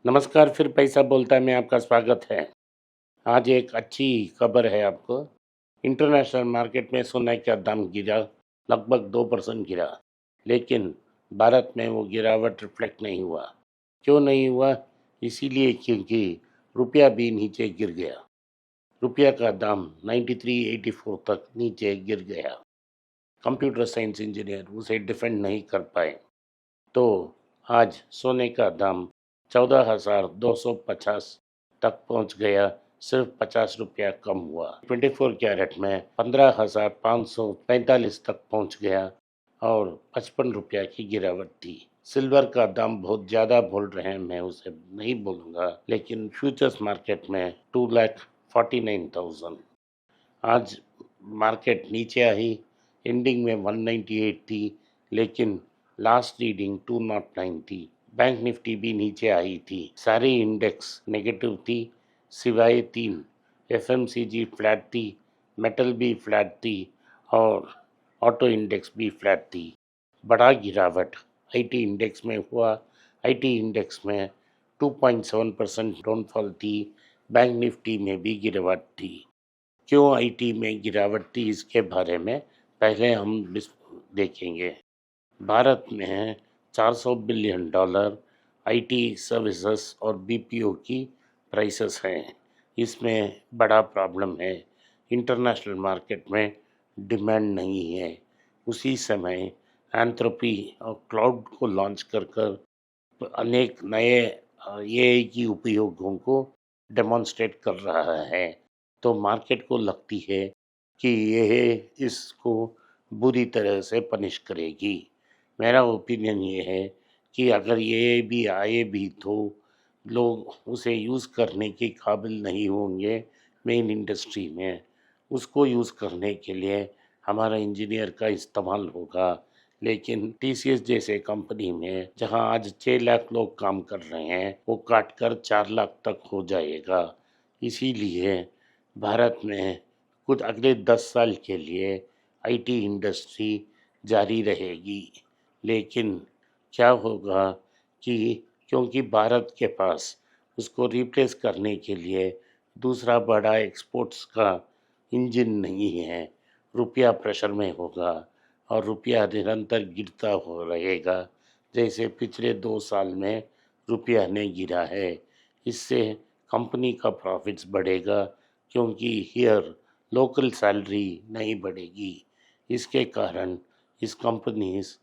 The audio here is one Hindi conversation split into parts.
नमस्कार, फिर पैसा बोलता है में आपका स्वागत है। आज एक अच्छी खबर है आपको। इंटरनेशनल मार्केट में सोने का दाम गिरा, लगभग 2% गिरा, लेकिन भारत में वो गिरावट रिफ्लेक्ट नहीं हुआ। क्यों नहीं हुआ? इसीलिए क्योंकि रुपया भी नीचे गिर गया। रुपया का दाम 93.84 तक नीचे गिर गया। कंप्यूटर साइंस इंजीनियर उसे डिफेंड नहीं कर पाए। तो आज सोने का दाम 14,250 तक पहुंच गया। सिर्फ 50 रुपया कम हुआ। 24 कैरेट में 15,545 तक पहुंच गया और 55 रुपया की गिरावट थी। सिल्वर का दाम बहुत ज़्यादा बोल रहे हैं, मैं उसे नहीं बोलूँगा, लेकिन फ्यूचर्स मार्केट में 2,49,000। आज मार्केट नीचे आई, एंडिंग में 198 थी, लेकिन लास्ट रीडिंग 209 थी। बैंक निफ्टी भी नीचे आई थी। सारी इंडेक्स नेगेटिव थी सिवाय तीन। एफएमसीजी फ्लैट थी, मेटल भी फ्लैट थी और ऑटो इंडेक्स भी फ्लैट थी। बड़ा गिरावट आईटी इंडेक्स में हुआ। आईटी इंडेक्स में 2.7% डाउनफॉल थी। बैंक निफ्टी में भी गिरावट थी। क्यों आईटी में गिरावट थी, इसके बारे में पहले हम देखेंगे। भारत में 400 बिलियन डॉलर आईटी सर्विसेज और बीपीओ की प्राइसेस हैं। इसमें बड़ा प्रॉब्लम है, इंटरनेशनल मार्केट में डिमांड नहीं है। उसी समय एंथ्रोपी और क्लाउड को लॉन्च कर अनेक नए एआई की उपयोगों को डेमोन्स्ट्रेट कर रहा है। तो मार्केट को लगती है कि यह इसको बुरी तरह से पनिश करेगी। मेरा ओपिनियन ये है कि अगर ये भी आए भी तो लोग उसे यूज़ करने के काबिल नहीं होंगे। मेन इंडस्ट्री में उसको यूज़ करने के लिए हमारा इंजीनियर का इस्तेमाल होगा। लेकिन टीसीएस जैसे कंपनी में जहां आज 6 लाख लोग काम कर रहे हैं, वो काट कर 4 लाख तक हो जाएगा। इसीलिए भारत में कुछ अगले 10 साल के लिए आईटी इंडस्ट्री जारी रहेगी। लेकिन क्या होगा कि क्योंकि भारत के पास उसको रिप्लेस करने के लिए दूसरा बड़ा एक्सपोर्ट्स का इंजन नहीं है, रुपया प्रेशर में होगा और रुपया निरंतर गिरता हो रहेगा, जैसे पिछले 2 साल में रुपया ने गिरा है। इससे कंपनी का प्रॉफिट्स बढ़ेगा, क्योंकि हियर लोकल सैलरी नहीं बढ़ेगी। इसके कारण इस कंपनीज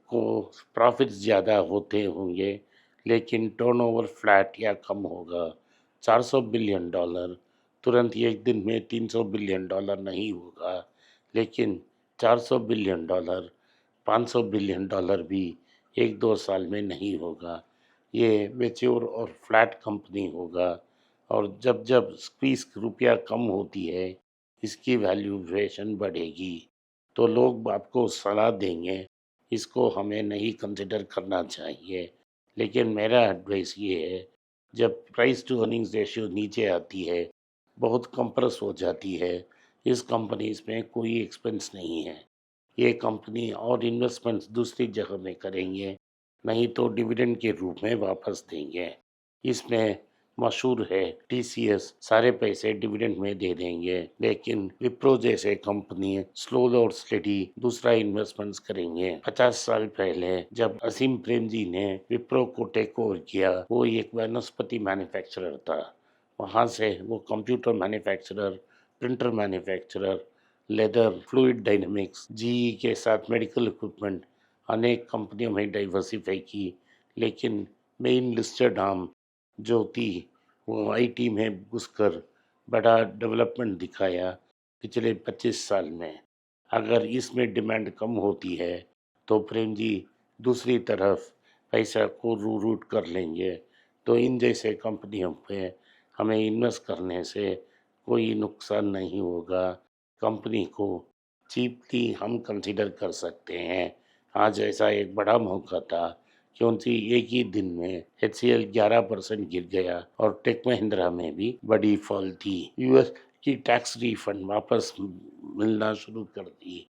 को प्रॉफिट्स ज़्यादा होते होंगे, लेकिन टर्नओवर फ्लैट या कम होगा। 400 बिलियन डॉलर तुरंत एक दिन में 300 बिलियन डॉलर नहीं होगा, लेकिन 400 बिलियन डॉलर, 500 बिलियन डॉलर भी 1-2 साल में नहीं होगा। ये मैच्योर और फ्लैट कंपनी होगा। और जब जब स्क्वीज रुपया कम होती है, इसकी वैल्यूएशन बढ़ेगी। तो लोग आपको सलाह देंगे इसको हमें नहीं कंसिडर करना चाहिए। लेकिन मेरा एडवाइस ये है, जब प्राइस टू अर्निंग्स रेशियो नीचे आती है, बहुत कंप्रेस हो जाती है, इस कंपनीज में कोई एक्सपेंस नहीं है। ये कंपनी और इन्वेस्टमेंट्स दूसरी जगह में करेंगे, नहीं तो डिविडेंड के रूप में वापस देंगे। इसमें मशहूर है टीसीएस सारे पैसे डिविडेंड में दे देंगे, लेकिन विप्रो जैसे कंपनी स्लो और स्टेडी दूसरा इन्वेस्टमेंट्स करेंगे। 50 साल पहले जब असीम प्रेमजी ने विप्रो को टेक ओवर किया, वो एक वनस्पति मैन्युफैक्चरर था। वहाँ से वो computer manufacturer, printer manufacturer, leather, fluid dynamics, GE के साथ मेडिकल इक्विपमेंट, अनेक कंपनियों में डाइवर्सिफाई की। लेकिन मेन लिस्टेड आर्म जो थी, वो आईटी में घुसकर बड़ा डेवलपमेंट दिखाया पिछले 25 साल में। अगर इसमें डिमांड कम होती है तो प्रेम जी दूसरी तरफ पैसा को रूट कर लेंगे। तो इन जैसे कंपनियों पे हमें इन्वेस्ट करने से कोई नुकसान नहीं होगा। कंपनी को चीपली हम कंसिडर कर सकते हैं। आज ऐसा एक बड़ा मौका था, क्योंकि एक ही दिन में एचसीएल 11% गिर गया और टेक महिंद्रा में भी बड़ी फॉल थी। यूएस की टैक्स रिफंड वापस मिलना शुरू कर दी।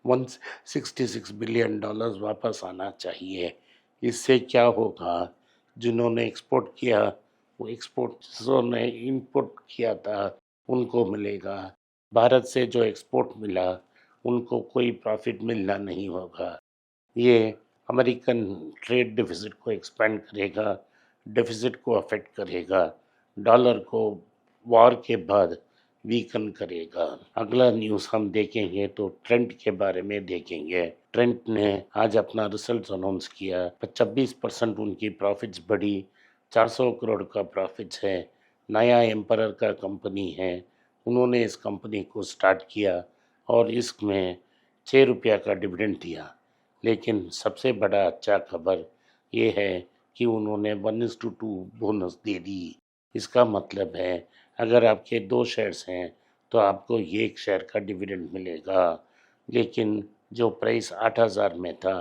166 बिलियन डॉलर्स वापस आना चाहिए। इससे क्या होगा जिन्होंने एक्सपोर्ट किया वो एक्सपोर्टर्सों ने इंपोर्ट किया था उनको मिलेगा। भारत से जो एक्सपोर्ट मिला उनको कोई प्रॉफिट मिलना नहीं होगा। ये अमेरिकन ट्रेड डेफिसिट को एक्सपेंड करेगा, डेफिसिट को अफेक्ट करेगा, डॉलर को वॉर के बाद वीकन करेगा। अगला न्यूज़ हम देखेंगे तो ट्रेंट के बारे में देखेंगे। ट्रेंट ने आज अपना रिजल्ट अनाउंस किया, 26% उनकी प्रॉफिट्स बढ़ी, 400 करोड़ का प्रॉफिट्स है। नया एम्परर का कंपनी है, उन्होंने इस कंपनी को स्टार्ट किया और इसमें 6 रुपया का डिविडेंड दिया। लेकिन सबसे बड़ा अच्छा खबर ये है कि उन्होंने 1:2 बोनस दे दी। इसका मतलब है अगर आपके 2 शेयर्स हैं तो आपको 1 शेयर का डिविडेंड मिलेगा। लेकिन जो प्राइस 8,000 में था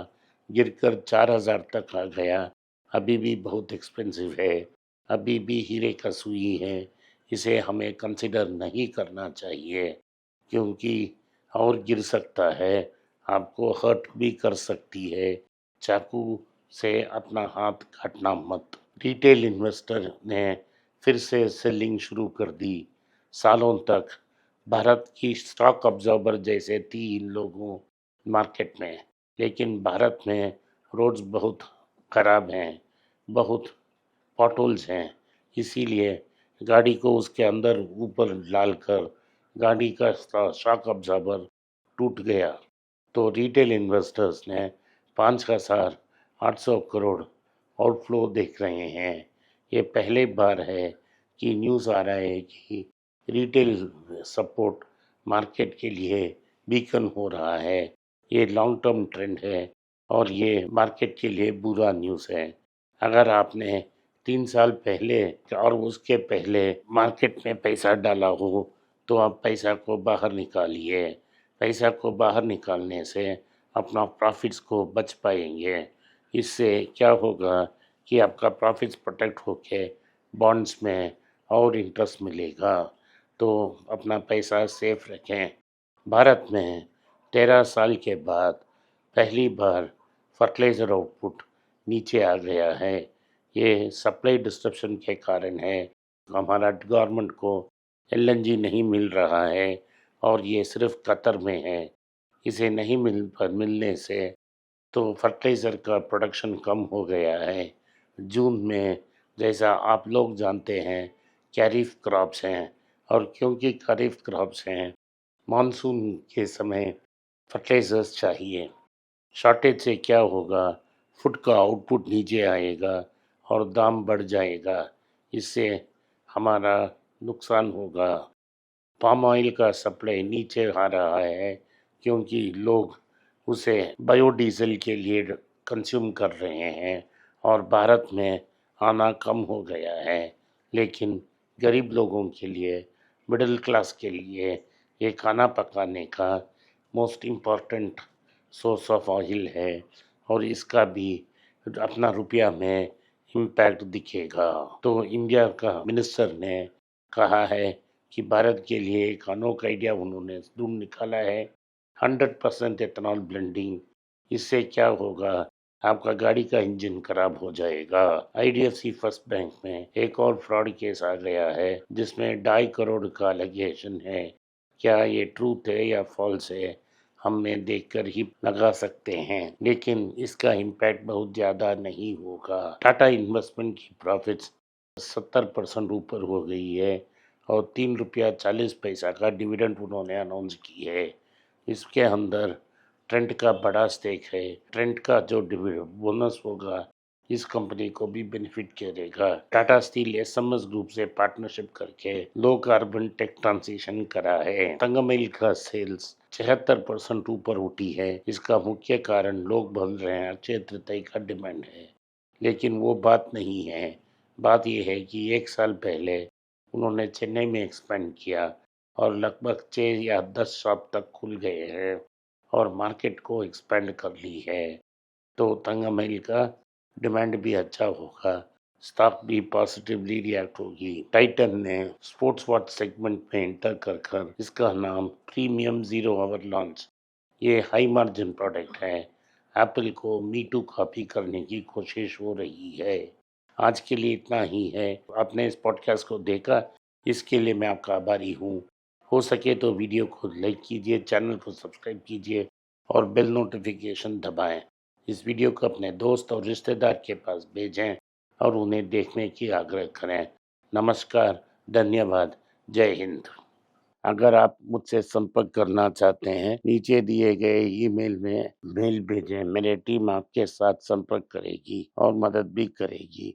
गिरकर 4,000 तक आ गया। अभी भी बहुत एक्सपेंसिव है, अभी भी हीरे का सुई है। इसे हमें कंसिडर नहीं करना चाहिए क्योंकि और गिर सकता है, आपको हर्ट भी कर सकती है। चाकू से अपना हाथ काटना मत। रिटेल इन्वेस्टर ने फिर से सेलिंग शुरू कर दी। सालों तक भारत की स्टॉक ऑब्जर्वर जैसे थी इन लोगों मार्केट में, लेकिन भारत में रोड्स बहुत खराब हैं, बहुत पॉटहोल्स हैं, इसीलिए गाड़ी को उसके अंदर ऊपर डालकर गाड़ी का शॉक ऑब्जर्वर टूट गया। तो रिटेल इन्वेस्टर्स ने 5,800 करोड़ आउटफ्लो देख रहे हैं। ये पहले बार है कि न्यूज़ आ रहा है कि रिटेल सपोर्ट मार्केट के लिए वीकन हो रहा है। ये लॉन्ग टर्म ट्रेंड है और ये मार्केट के लिए बुरा न्यूज़ है। अगर आपने 3 साल पहले और उसके पहले मार्केट में पैसा डाला हो तो आप पैसा को बाहर निकालिए। पैसा को बाहर निकालने से अपना प्रॉफिट्स को बच पाएंगे। इससे क्या होगा कि आपका प्रॉफिट्स प्रोटेक्ट होके बॉन्ड्स में और इंटरेस्ट मिलेगा। तो अपना पैसा सेफ रखें। भारत में 13 साल के बाद पहली बार फर्टिलाइज़र आउटपुट नीचे आ गया है। ये सप्लाई डिस्ट्रप्शन के कारण है। हमारा गवर्नमेंट को एलएनजी नहीं मिल रहा है और ये सिर्फ कतर में है। इसे नहीं मिलने से तो फर्टिलाइज़र का प्रोडक्शन कम हो गया है। जून में जैसा आप लोग जानते हैं खरीफ क्रॉप्स हैं और क्योंकि खरीफ क्रॉप्स हैं मानसून के समय फर्टिलाइज़र्स चाहिए। शॉर्टेज से क्या होगा, फूड का आउटपुट नीचे आएगा और दाम बढ़ जाएगा। इससे हमारा नुकसान होगा। पाम ऑयल का सप्लाई नीचे आ रहा है क्योंकि लोग उसे बायोडीजल के लिए कंज्यूम कर रहे हैं और भारत में आना कम हो गया है। लेकिन गरीब लोगों के लिए, मिडिल क्लास के लिए ये खाना पकाने का most important source of oil है और इसका भी अपना रुपया में इम्पैक्ट दिखेगा। तो इंडिया का मिनिस्टर ने कहा है कि भारत के लिए एक अनोखा आइडिया उन्होंने ढूंढ निकाला है, 100% एथनॉल ब्लेंडिंग। इससे क्या होगा, आपका गाड़ी का इंजन खराब हो जाएगा। आईडीएफसी फर्स्ट बैंक में एक और फ्रॉड केस आ गया है जिसमें 2.5 करोड़ का एलिगेशन है। क्या ये ट्रूथ है या फॉल्स है हमें देखकर ही लगा सकते हैं, लेकिन इसका इम्पैक्ट बहुत ज़्यादा नहीं होगा। टाटा इन्वेस्टमेंट की प्रॉफिट्स 70% ऊपर हो गई है और 3 रुपया 40 पैसा का डिविडेंड उन्होंने अनाउंस की है। इसके अंदर ट्रेंट का बड़ा स्टेक है। ट्रेंट का जो बोनस होगा इस कंपनी को भी बेनिफिट करेगा। टाटा स्टील एसएमएस ग्रुप से पार्टनरशिप करके लो कार्बन टेक ट्रांजिशन करा है। तंगमइल का सेल्स 76% ऊपर उठी है। इसका मुख्य कारण लोग बोल रहे हैं अक्षय तृतीया का डिमांड है, लेकिन वो बात नहीं है। बात यह है कि 1 साल पहले उन्होंने चेन्नई में एक्सपेंड किया और लगभग 6 या 10 शॉप तक खुल गए हैं और मार्केट को एक्सपेंड कर ली है। तो तंगमइल का डिमांड भी अच्छा होगा, स्टॉक भी पॉजिटिवली रिएक्ट होगी। टाइटन ने स्पोर्ट्स वॉच सेगमेंट में एंटर कर कर इसका नाम प्रीमियम 0 आवर लॉन्च। ये हाई मार्जिन प्रोडक्ट है। एप्पल को मी टू कॉपी करने की कोशिश हो रही है। आज के लिए इतना ही है। आपने इस पॉडकास्ट को देखा, इसके लिए मैं आपका आभारी हूँ। हो सके तो वीडियो को लाइक कीजिए, चैनल को सब्सक्राइब कीजिए और बेल नोटिफिकेशन दबाएं। इस वीडियो को अपने दोस्त और रिश्तेदार के पास भेजें और उन्हें देखने की आग्रह करें। नमस्कार, धन्यवाद, जय हिंद। अगर आप मुझसे संपर्क करना चाहते हैं, नीचे दिए गए ईमेल में मेल भेजें। मेरी टीम आपके साथ संपर्क करेगी और मदद भी करेगी।